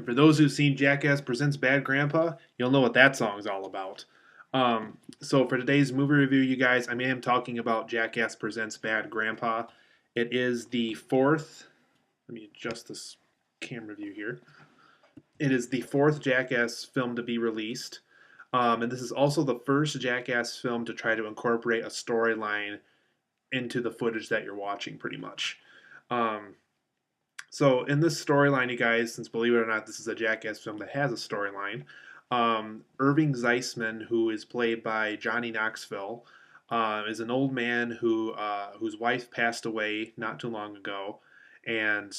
And for those who've seen Jackass Presents Bad Grandpa, you'll know what that song's all about. So for today's movie review, you guys, I am talking about Jackass Presents Bad Grandpa. It is the fourth. Let me adjust this camera view here. It is the fourth Jackass film to be released, and this is also the first Jackass film to try to incorporate a storyline into the footage that you're watching, pretty much. Um, so in this storyline, you guys, since believe it or not, this is a Jackass film that has a storyline. Irving Zeisman, who is played by Johnny Knoxville, is an old man whose wife passed away not too long ago, and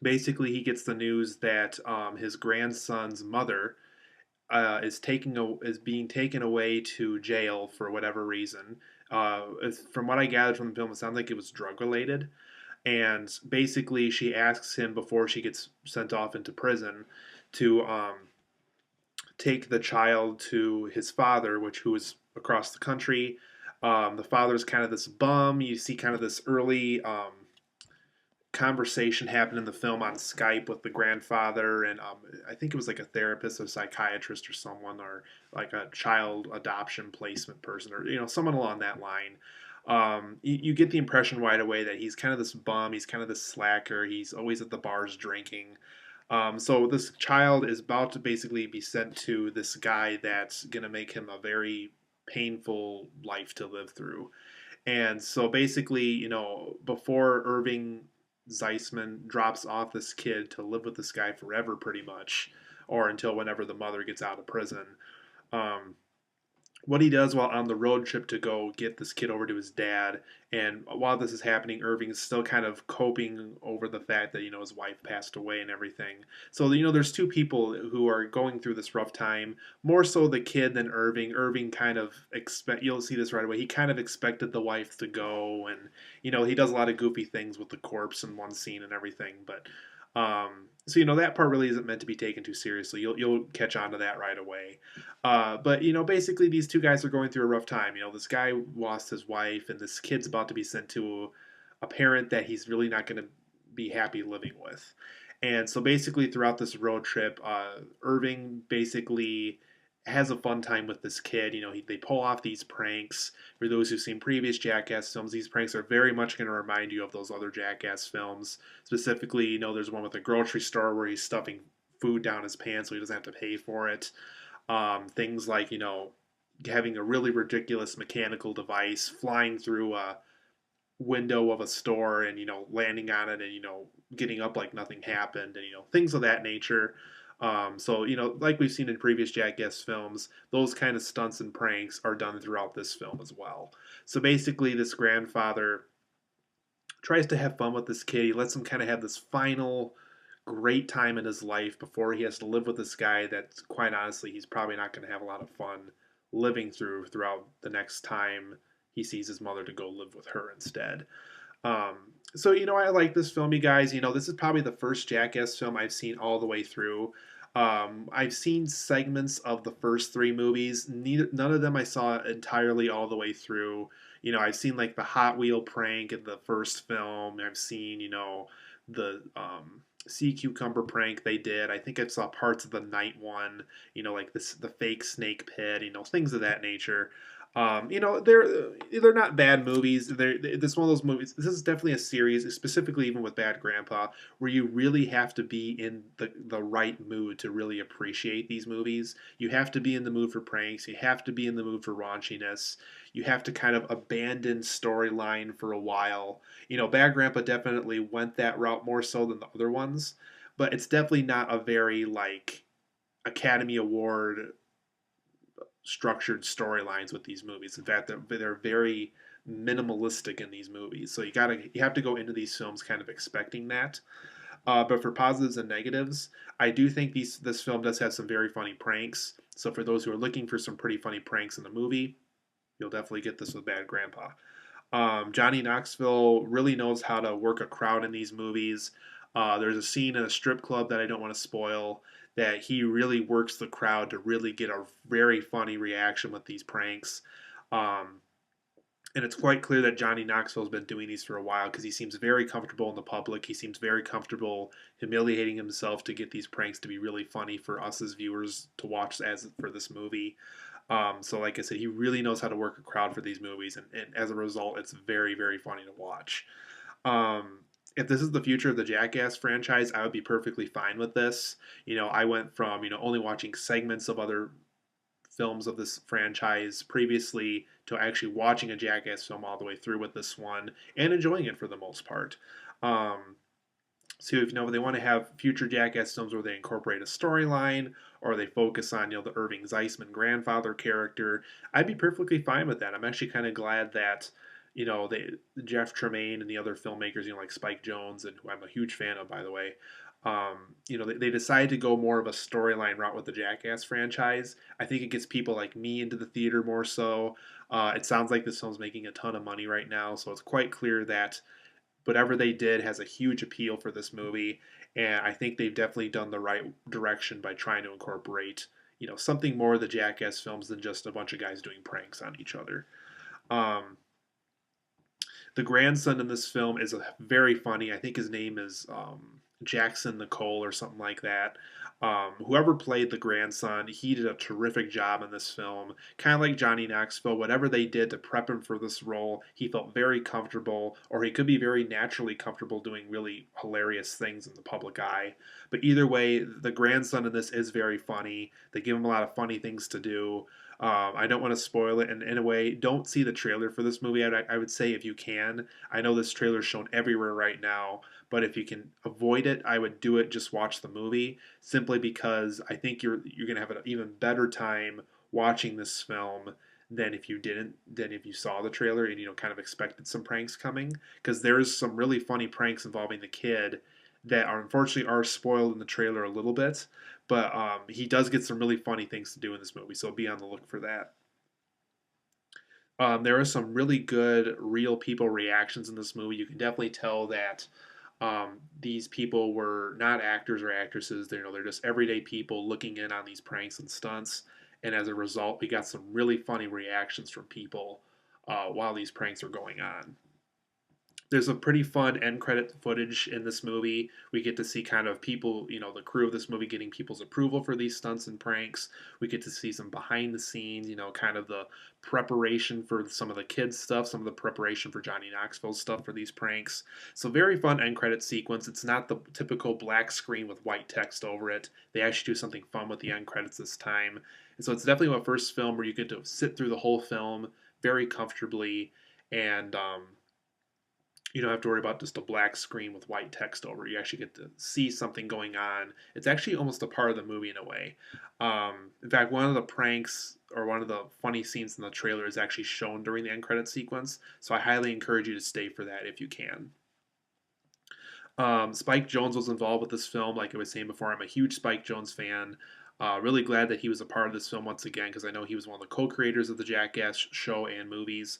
basically he gets the news that his grandson's mother is being taken away to jail for whatever reason. From what I gathered from the film, it sounds like it was drug related. And basically, she asks him before she gets sent off into prison to take the child to his father, who is across the country. The father's kind of this bum. You see kind of this early conversation happen in the film on Skype with the grandfather, and I think it was like a therapist, or psychiatrist, or someone, or like a child adoption placement person, or someone along that line. You get the impression right away that he's kind of this bum. He's kind of this slacker. He's always at the bars drinking. So this child is about to basically be sent to this guy that's gonna make him a very painful life to live through. And so basically, before Irving Zeisman drops off this kid to live with this guy forever, pretty much, or until whenever the mother gets out of prison. Um, what he does while on the road trip to go get this kid over to his dad, and while this is happening, Irving is still kind of coping over the fact that his wife passed away and everything. So there's two people who are going through this rough time, more so the kid than Irving. Irving kind of you'll see this right away, he kind of expected the wife to go, and he does a lot of goofy things with the corpse in one scene and everything. But so that part really isn't meant to be taken too seriously. You'll catch on to that right away. But basically these two guys are going through a rough time. This guy lost his wife, and this kid's about to be sent to a parent that he's really not going to be happy living with. And so basically throughout this road trip, Irving basically has a fun time with this kid. They pull off these pranks. For those who've seen previous Jackass films, these pranks are very much going to remind you of those other Jackass films. Specifically, there's one with a grocery store where he's stuffing food down his pants so he doesn't have to pay for it. Things like, having a really ridiculous mechanical device flying through a window of a store and, landing on it and, getting up like nothing happened and, things of that nature. So, like we've seen in previous Jackass films, those kind of stunts and pranks are done throughout this film as well. So basically, this grandfather tries to have fun with this kid. He lets him kind of have this final great time in his life before he has to live with this guy that, quite honestly, he's probably not going to have a lot of fun living throughout the next time he sees his mother to go live with her instead. So, I like this film, you guys. This is probably the first Jackass film I've seen all the way through. I've seen segments of the first three movies. None of them I saw entirely all the way through. I've seen like the Hot Wheel prank in the first film. I've seen, the sea cucumber prank they did. I think I saw parts of the night one. Like the fake snake pit. Things of that nature. They're not bad movies. This one of those movies. This is definitely a series, specifically even with Bad Grandpa, where you really have to be in the right mood to really appreciate these movies. You have to be in the mood for pranks. You have to be in the mood for raunchiness. You have to kind of abandon storyline for a while. Bad Grandpa definitely went that route more so than the other ones, but it's definitely not a very like Academy Award structured storylines with these movies. In fact, they're very minimalistic in these movies. So you have to go into these films kind of expecting that. But for positives and negatives, I do think this film does have some very funny pranks. So for those who are looking for some pretty funny pranks in the movie, you'll definitely get this with Bad Grandpa. Johnny Knoxville really knows how to work a crowd in these movies. There's a scene in a strip club that I don't want to spoil that he really works the crowd to really get a very funny reaction with these pranks. Um, And it's quite clear that Johnny Knoxville has been doing these for a while because he seems very comfortable in the public. He seems very comfortable humiliating himself to get these pranks to be really funny for us as viewers to watch as for this movie. So, like I said, he really knows how to work a crowd for these movies, and as a result, it's very, very funny to watch. Um, if this is the future of the Jackass franchise, I would be perfectly fine with this. I went from only watching segments of other films of this franchise previously to actually watching a Jackass film all the way through with this one and enjoying it for the most part. Um, so if they want to have future Jackass films where they incorporate a storyline or they focus on the Irving Zeisman grandfather character, I'd be perfectly fine with that. I'm actually kind of glad that they Jeff Tremaine and the other filmmakers, like Spike Jonze, and who I'm a huge fan of, by the way. They decided to go more of a storyline route with the Jackass franchise. I think it gets people like me into the theater more so. It sounds like this film's making a ton of money right now, so it's quite clear that whatever they did has a huge appeal for this movie, and I think they've definitely done the right direction by trying to incorporate, something more of the Jackass films than just a bunch of guys doing pranks on each other. Um, the grandson in this film is very funny. I think his name is Jackson Nicole or something like that. Whoever played the grandson, he did a terrific job in this film. Kind of like Johnny Knoxville, whatever they did to prep him for this role, he felt very comfortable, or he could be very naturally comfortable doing really hilarious things in the public eye. But either way, the grandson in this is very funny. They give him a lot of funny things to do. I don't want to spoil it, and in a way, don't see the trailer for this movie. I would say if you can. I know this trailer is shown everywhere right now, but if you can avoid it, I would do it. Just watch the movie, simply because I think you're gonna have an even better time watching this film than if you didn't than if you saw the trailer and kind of expected some pranks coming, because there's some really funny pranks involving the kid that are unfortunately are spoiled in the trailer a little bit, but he does get some really funny things to do in this movie, so be on the look for that. There are some really good real people reactions in this movie. You can definitely tell that these people were not actors or actresses. They're just everyday people looking in on these pranks and stunts, and as a result, we got some really funny reactions from people while these pranks are going on. There's a pretty fun end credit footage in this movie. We get to see kind of people, the crew of this movie getting people's approval for these stunts and pranks. We get to see some behind the scenes, kind of the preparation for some of the kids' stuff, some of the preparation for Johnny Knoxville's stuff for these pranks. So, very fun end credit sequence. It's not the typical black screen with white text over it. They actually do something fun with the end credits this time. And so, it's definitely a first film where you get to sit through the whole film very comfortably, and you don't have to worry about just a black screen with white text over it. You actually get to see something going on. It's actually almost a part of the movie in a way. In fact, one of the pranks or one of the funny scenes in the trailer is actually shown during the end credit sequence. So I highly encourage you to stay for that if you can. Spike Jonze was involved with this film. Like I was saying before, I'm a huge Spike Jonze fan. Really glad that he was a part of this film once again, because I know he was one of the co-creators of the Jackass show and movies.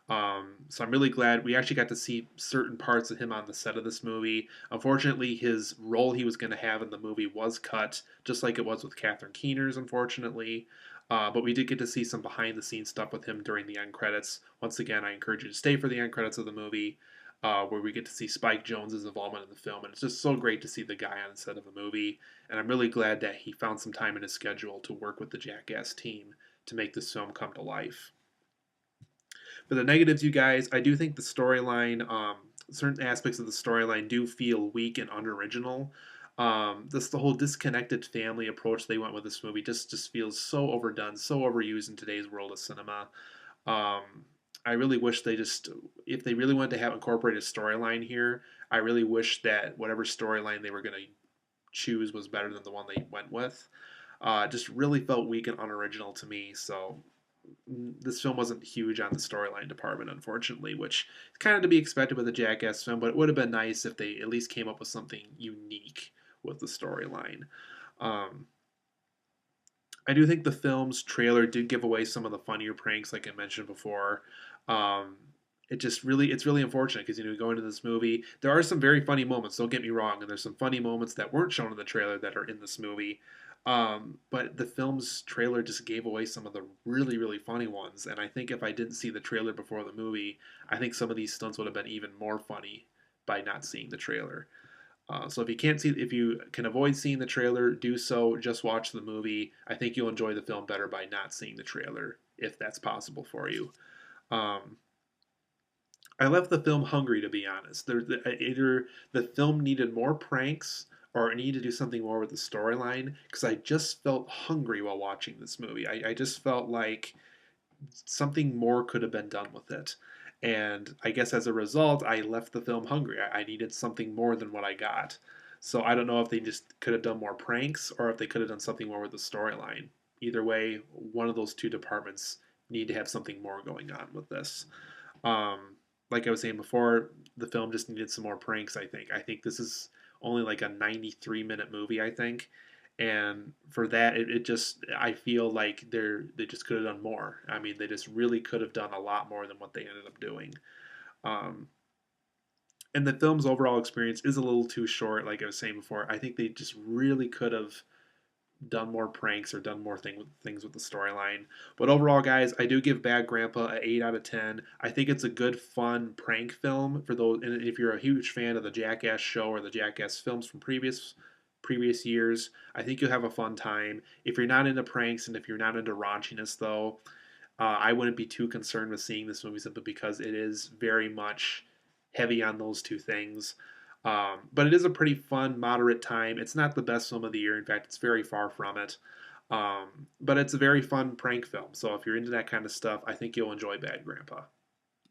So I'm really glad we actually got to see certain parts of him on the set of this movie. Unfortunately, his role he was going to have in the movie was cut, just like it was with Catherine Keener's, unfortunately. But we did get to see some behind the scenes stuff with him during the end credits. Once again, I encourage you to stay for the end credits of the movie, where we get to see Spike Jonze's involvement in the film. And it's just so great to see the guy on the set of the movie. And I'm really glad that he found some time in his schedule to work with the Jackass team to make this film come to life. For the negatives, you guys, I do think the storyline, certain aspects of the storyline do feel weak and unoriginal. This the whole disconnected family approach they went with this movie just feels so overdone, so overused in today's world of cinema. Um, I really wish if they really wanted to have incorporated a storyline here, I really wish that whatever storyline they were going to choose was better than the one they went with. Just really felt weak and unoriginal to me. So this film wasn't huge on the storyline department, unfortunately, which is kind of to be expected with a Jackass film, but it would have been nice if they at least came up with something unique with the storyline. Um, I do think the film's trailer did give away some of the funnier pranks, like I mentioned before. Um, it's really unfortunate because you go into this movie, there are some very funny moments. Don't get me wrong, and there's some funny moments that weren't shown in the trailer that are in this movie. But the film's trailer just gave away some of the really, really funny ones. And I think if I didn't see the trailer before the movie, I think some of these stunts would have been even more funny by not seeing the trailer. So if you can avoid seeing the trailer, do so. Just watch the movie. I think you'll enjoy the film better by not seeing the trailer, if that's possible for you. Um, I left the film hungry, to be honest. Either the film needed more pranks or it needed to do something more with the storyline because I just felt hungry while watching this movie. I just felt like something more could have been done with it. And I guess as a result, I left the film hungry. I needed something more than what I got. So I don't know if they just could have done more pranks or if they could have done something more with the storyline. Either way, one of those two departments need to have something more going on with this. Um, like I was saying before, the film just needed some more pranks. I think this is only like a 93-minute movie. I think, and for that, it just I feel like they just could have done more. I mean, they just really could have done a lot more than what they ended up doing. Um, and the film's overall experience is a little too short. Like I was saying before, I think they just really could have done more pranks or done more things with the storyline. But overall, guys, I do give Bad Grandpa an 8 out of 10. I think it's a good, fun prank film for those. And if you're a huge fan of the Jackass show or the Jackass films from previous years, I think you'll have a fun time. If you're not into pranks and if you're not into raunchiness, though, I wouldn't be too concerned with seeing this movie simply because it is very much heavy on those two things. But it is a pretty fun, moderate time. It's not the best film of the year. In fact, it's very far from it. But it's a very fun prank film. So if you're into that kind of stuff, I think you'll enjoy Bad Grandpa.